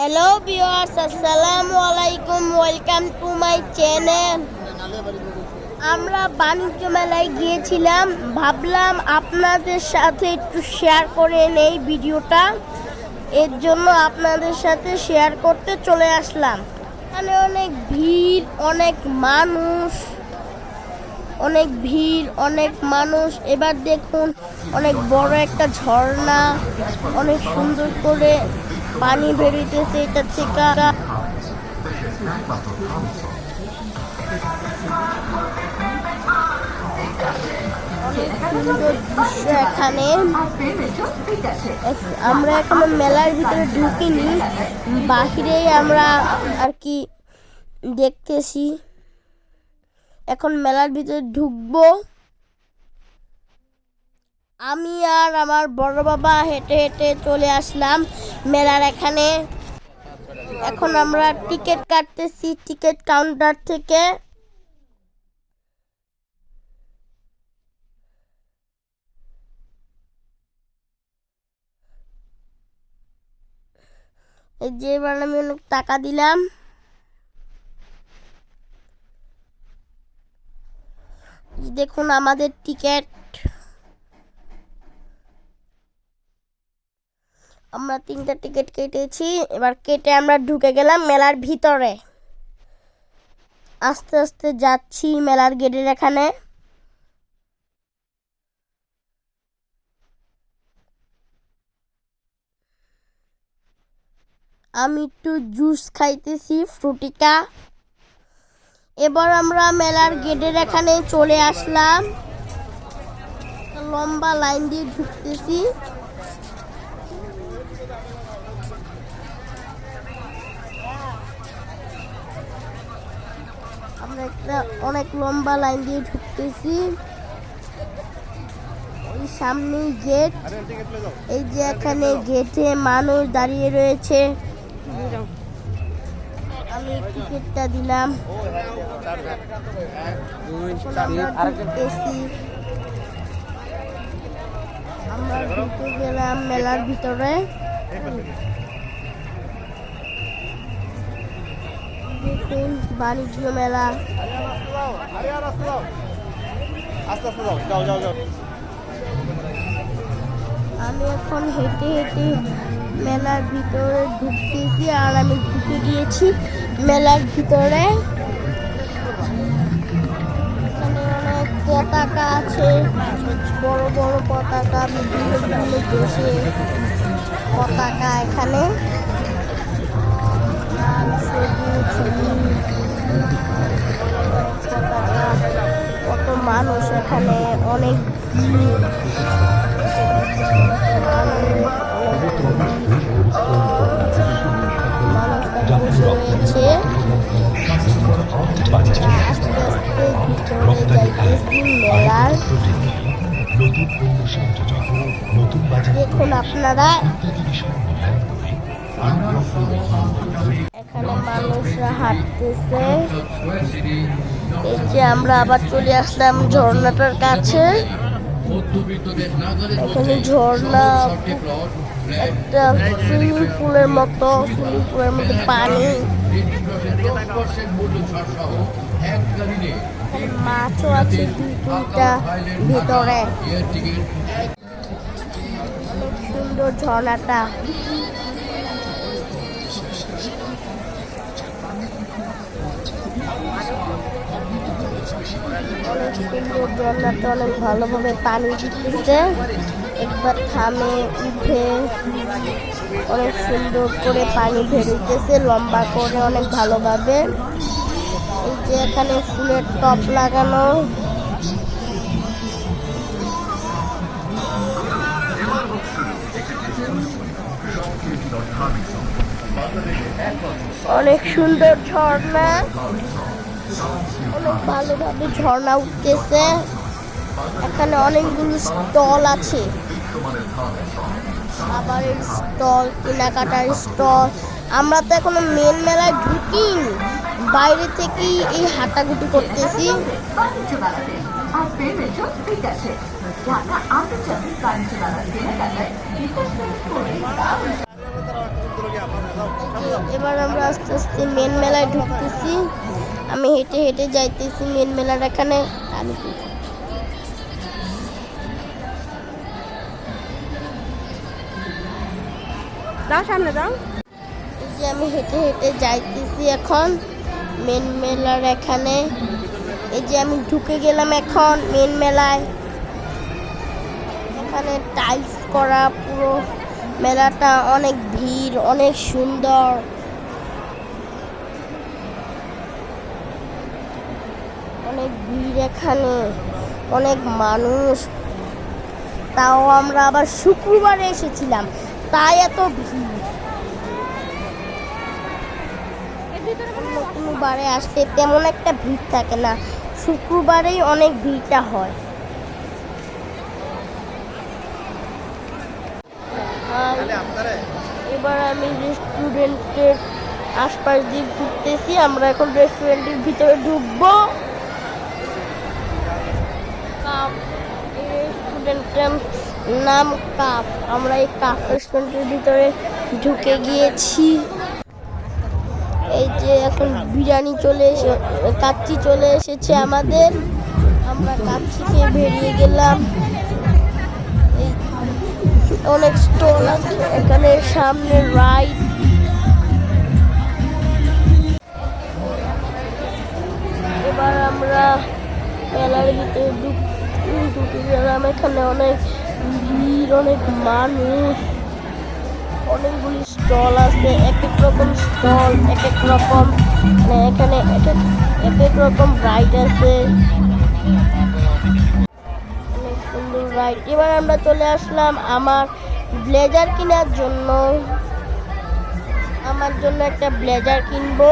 Hello viewers, আসসালামু আলাইকুম। Welcome to my channel. আমরা বাণিজ্য মেলায় গিয়েছিলাম, ভাবলাম আপনাদের সাথে একটু শেয়ার করে নেই ভিডিওটা। এর জন্য আপনাদের সাথে শেয়ার করতে চলে আসলাম। এখানে অনেক ভিড়, অনেক মানুষ। এবার দেখুন, অনেক বড় একটা ঝর্ণা, অনেক সুন্দর করে পানি বেরিয়েছে এটা থেকে। অনেক সুন্দর দৃশ্য এখানে। আমরা এখনো মেলার ভিতরে ঢুকিনি, বাহিরেই আমরা আর কি দেখতেছি। এখন মেলার ভিতরে ঢুকবো। আমি আর আমার বড় বাবা হেঁটে হেঁটে চলে আসলাম মেলার এখানে। এখন আমরা টিকিট কাটতেছি টিকিট কাউন্টার থেকে। এই যে এবার আমি অনেক টাকা দিলাম। দেখুন আমাদের টিকিট। আমরা 3টা টিকিট কেটেছি। এবার কেটে আমরা ঢুকে গেলাম মেলার ভিতরে। আস্তে আস্তে যাচ্ছি মেলার গেটের এখানে। আমি একটু জুস খাইতেছি, ফ্রুটিকা। এবার আমরা মেলার গেটের এখানে চলে আসলাম। লম্বা লাইন দিয়ে ঢুকতেছি। আমরা একটা অনেক লম্বা লাইন দিয়ে ঢুকতেছি। ওই সামনে গেট। এই যে এখানে গেটে মানুষ দাঁড়িয়ে রয়েছে। আমি টিকিটটা দিলাম। আমরা ঢুকে গেলাম মেলার ভিতরে। দেখুন বাণিজ্য মেলা। আমি এখন হেঁটে হেঁটে মেলার ভিতরে ঢুকতেছি, আর আমি ঢুকে গিয়েছি মেলার ভিতরে। এখানে অনেক পতাকা আছে, বড় বড় পতাকা, বিভিন্ন বিভিন্ন দেশে পতাকা। এখানে লাল, সবুজ, নীল পতাকা। কত মানুষ এখানে, অনেক ভিড়। মানুষটা বসে রয়েছে। আস্তে আস্তে ভিতরে যাইতেছি মেলার। দেখুন আপনারা, এখানে মানুষরা হাঁটতেছে। এই যে আমরা আবার চলে আসলাম ঝর্ণাটার কাছে। এখানে ঝর্ণা, একটা সুইমিং পুলের মতো পানি। মাছও আছে 2-3টা ভিতরে। অনেক সুন্দর ঝর্ণাটা। অনেক সুন্দর ঝর্ণাটা, অনেক ভালোভাবে পানি দিতেছে। একবার থামে, উঠে, অনেক সুন্দর করে পানি বেরোতেছে লম্বা করে, অনেক ভালোভাবে। এই যে এখানে ফুলের টব লাগানো। অনেক সুন্দর ঝর্ণা, অনেক ভালোভাবে ঝর্ণা উঠতেছে। এখানে অনেকগুলো স্টল আছে, খাবারের স্টল, কেনাকাটার স্টল। আমরা তো এখনো মেন মেলায় ঢুকিনি, বাইরে থেকেই এই হাঁটাগুটি করতেছি। এবার আমরা আস্তে আস্তে মেন মেলায় ঢুকতেছি। আমি হেঁটে হেঁটে যাইতেছি মেন মেলার এখানে। আমি দাও সামনে দাও। এই যে আমি হেঁটে হেঁটে যাইতেছি এখন মেন মেলার এখানে। এই যে আমি ঢুকে গেলাম এখন মেন মেলায়। এখানে টাইলস করা পুরো মেলাটা, অনেক ভিড়, অনেক সুন্দর। অনেক ভিড় এখানে, অনেক মানুষ। তাও আমরা আবার শুক্রবারে এসেছিলাম, তাই এত ভিড়। কোনো বারে আসতে তেমন একটা ভিড় থাকে না, শুক্রবারেই অনেক ভিড়টা হয়। এবার আমি রেস্টুরেন্টের আশপাশ দিয়ে ঘুরতেছি। আমরা এখন রেস্টুরেন্টের ভিতরে ঢুকবো। রেস্টুরেন্টের নাম কাপ। আমরা এই কাপ রেস্টুরেন্টের ভিতরে ঢুকে গিয়েছি। এই যে এখন বিরিয়ানি কাচ্চি চলে এসেছে আমাদের। আমরা কাচ্চি খেয়ে বেরিয়ে গেলাম। এই অনেক স্টল আছে এখানে, সামনে রাইড। এবার আমরা মেলার ভিতরে ঢুকে গেলাম। এখানে অনেক ভিড়, অনেক মানুষ, অনেকগুলি স্টল আছে। এক এক রকম স্টল, এক এক রকম, এখানে এক এক রকম রাইড আছে, অনেক সুন্দর রাইড। এবার আমরা চলে আসলাম আমার ব্লেজার কেনার জন্য। আমার জন্য একটা ব্লেজার কিনবো।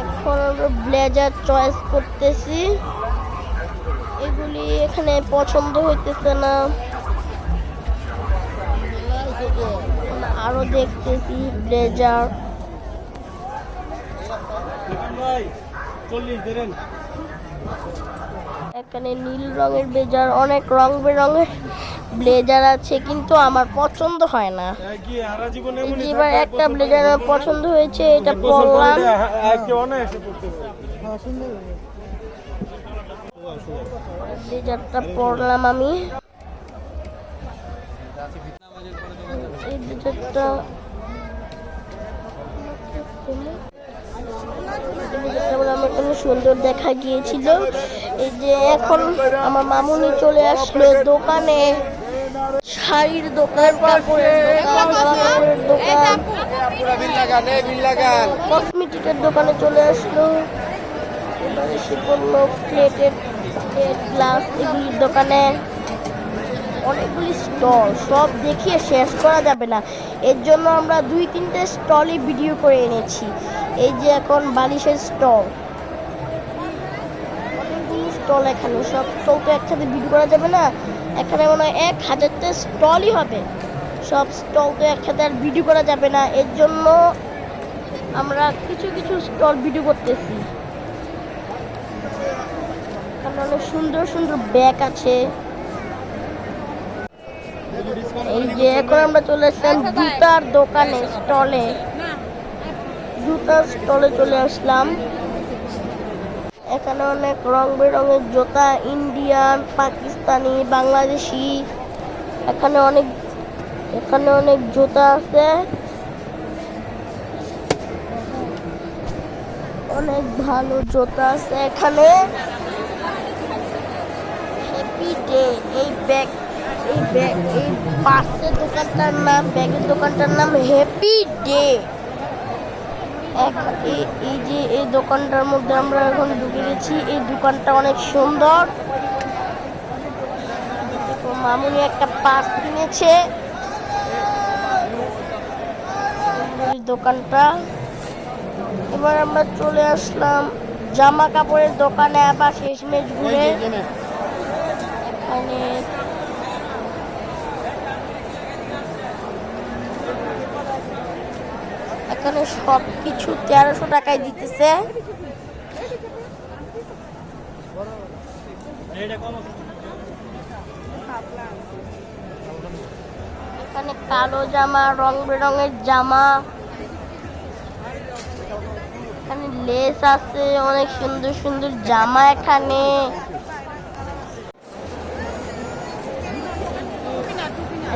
এখন আমরা ব্লেজার চয়েস করতেছি। এগুলি এখানে পছন্দ হইতেছে না, আরো দেখতেছি ব্লেজার। এখানে নীল রঙের ব্লেজার, অনেক রং বেরঙের ব্লেজার আছে, কিন্তু আমার পছন্দ হয় না। এবার একটা ব্লেজার আমার পছন্দ হয়েছে, এটা পরলাম। ব্লেজারটা পরলাম আমি। এই ব্লেজারটা আমার কোনো সুন্দর দেখা গিয়েছিল। এই যে এখন আমার মামুনি চলে আসলো দোকানে, শাড়ির দোকান, কাপড়ের দোকান, কসমেটিকের দোকানে চলে আসলো। এবারে সে করলো প্লেট, গ্লাস, এগুলির দোকানে। অনেকগুলি স্টল, সব দেখিয়ে শেষ করা যাবে না, এর জন্য আমরা 2-3টে স্টলই ভিডিও করে এনেছি। এই যে এখন বালিশের স্টল, অনেকগুলি স্টল এখানে, সব স্টল তো একসাথে ভিডিও করা যাবে না। এখানে মনে হয় 1000টা স্টলই হবে, সব স্টল তো একসাথে আর ভিডিও করা যাবে না, এর জন্য আমরা কিছু কিছু স্টল ভিডিও করতেছি। এখানে অনেক সুন্দর সুন্দর ব্যাগ আছে। এই যে এখন আমরা চলে আসলাম জুতার দোকানে, স্টলে, জুতার স্টলে চলে আসলাম। এখানে অনেক রং বেরঙের জুতা, ইন্ডিয়ান, পাকিস্তানি, বাংলাদেশি, এখানে অনেক জুতা আছে। অনেক ভালো জুতা আছে এখানে। হ্যাপি ডে, এই পাশের দোকানটার নাম, ব্যাগের দোকানটার নাম হ্যাপি ডে। এই যে এই দোকানটার মধ্যে আমরা এখন ঢুকে গেছি। এই দোকানটা অনেক সুন্দর। মামুনি একটা পার্স কিনেছে। দোকানটা, এবার আমরা চলে আসলাম জামা কাপড়ের দোকানে, আবার শেষমেশ ঘুরে। এখানে সব কিছু 1300 টাকায় দিতেছে। এখানে কালো জামা, রং বেরঙের জামা, এখানে লেস আছে, অনেক সুন্দর সুন্দর জামা এখানে।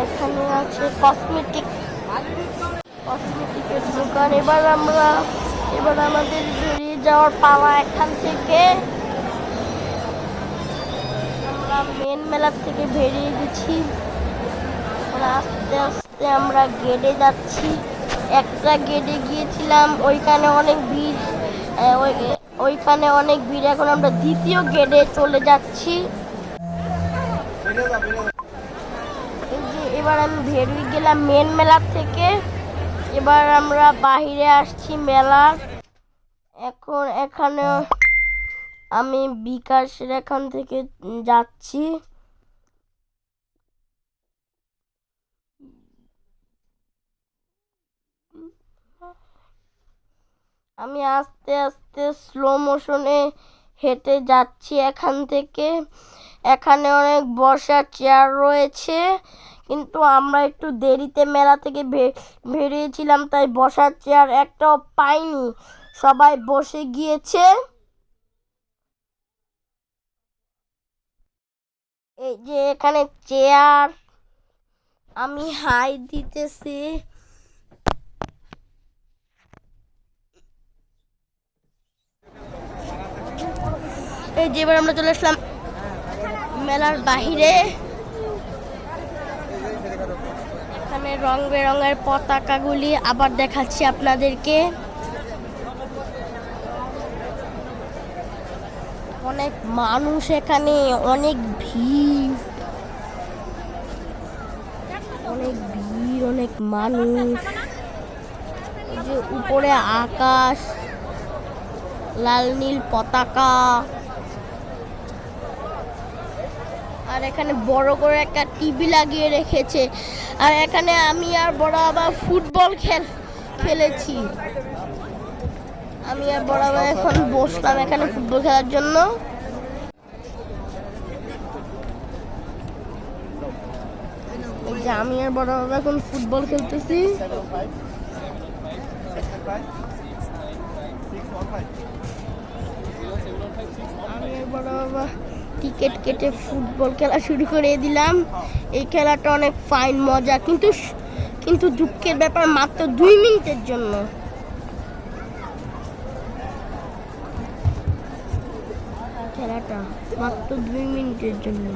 এখানে আছে কসমেটিকের দোকান। এবার আমাদের বেরিয়ে যাওয়ার পালা এখান থেকে। আমরা মেন মেলার থেকে বেরিয়ে গেছি, আস্তে আস্তে আমরা গেটে যাচ্ছি। একটা গেটে গিয়েছিলাম, ওইখানে অনেক ভিড়, এখন আমরা দ্বিতীয় গেটে চলে যাচ্ছি। এবার আমি বেরিয়ে গেলাম মেন মেলার থেকে। এবার আমরা বাহিরে আসছি মেলার। এখন এখানে আমি বিকাশের এখান থেকে যাচ্ছি। আমি আস্তে আস্তে স্লো মোশনে হেঁটে যাচ্ছি এখান থেকে। এখানে অনেক বসার চেয়ার রয়েছে, কিন্তু আমরা একটু দেরিতে মেলা থেকে বেরিয়েছিলাম, তাই বসার চেয়ার একটাও পাইনি, সবাই বসে গিয়েছে। এই যে এখানে চেয়ার, আমি হাই দিতেছি। এই যে এবার আমরা চলে আসলাম মেলার বাহিরে। এখানে রং বেরঙের পতাকাগুলি আবার দেখাচ্ছি আপনাদেরকে। অনেক মানুষ এখানে, অনেক ভিড়, অনেক মানুষ। এই যে উপরে আকাশ, লাল নীল পতাকা, আর এখানে বড় করে একটা টিভি লাগিয়ে রেখেছে। আর এখানে আমি আর বড় বাবা ফুটবল খেলেছি। আমি আর বড় বাবা এখন বসলাম এখানে ফুটবল খেলার জন্য। এই যে আমি আর বড় বাবা এখন ফুটবল খেলতেছি। আমি আর বড় বাবা টিকিট কেটে ফুটবল খেলা শুরু করে দিলাম। এই খেলাটা অনেক ফাইন, মজা, কিন্তু দুঃখের ব্যাপার মাত্র 2 মিনিটের জন্য। খেলাটা মাত্র 2 মিনিটের জন্য।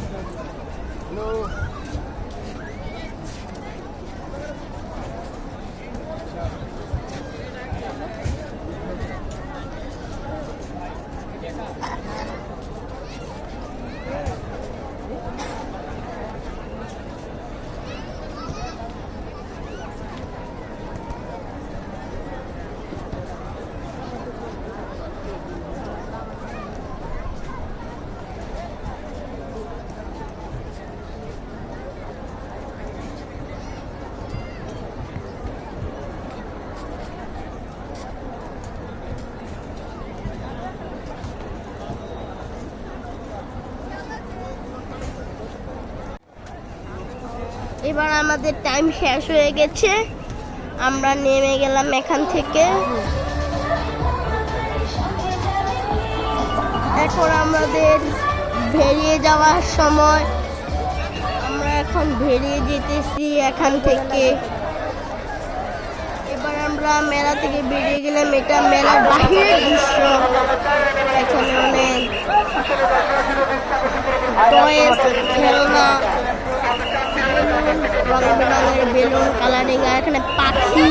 এবার আমাদের টাইম শেষ হয়ে গেছে, আমরা নেমে গেলাম এখান থেকে। এখন আমাদের বেরিয়ে যাওয়ার সময়, আমরা এখন বেরিয়ে যেতেছি এখান থেকে। এবার আমরা মেলা থেকে বেরিয়ে গেলাম, এটা মেলার বাহিরের দৃশ্য। এখানে অনেক টয়েস, খেলনা, রং বেরঙের বেলুন, কালারিং, আর এখানে পাখি,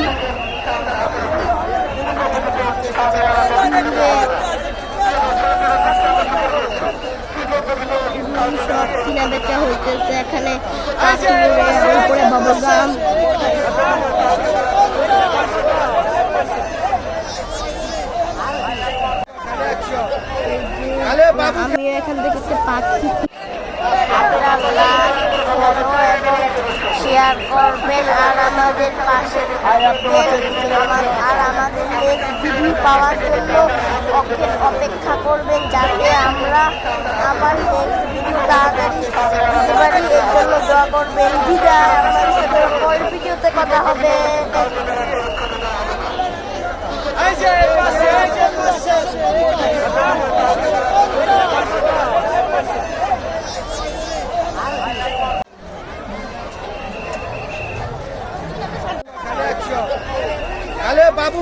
সব কিনা বেচা হইতেছে। এখানে উপরে বাবুগাম, আমিও এখান থেকে একটা পাখি। শেয়ার করবেন আর আমাদের পাশে আর আমাদের নেক্সট ভিডিও পাওয়ার জন্য অপেক্ষা করবেন, যাতে আমরা আবার নেক্সট ভিডিও তাড়াতাড়ি দিতে পারি। এর জন্য দোয়া করবেন। বিদায়, আপনার সাথে ভিডিওতে কথা হবে। আরে বাবু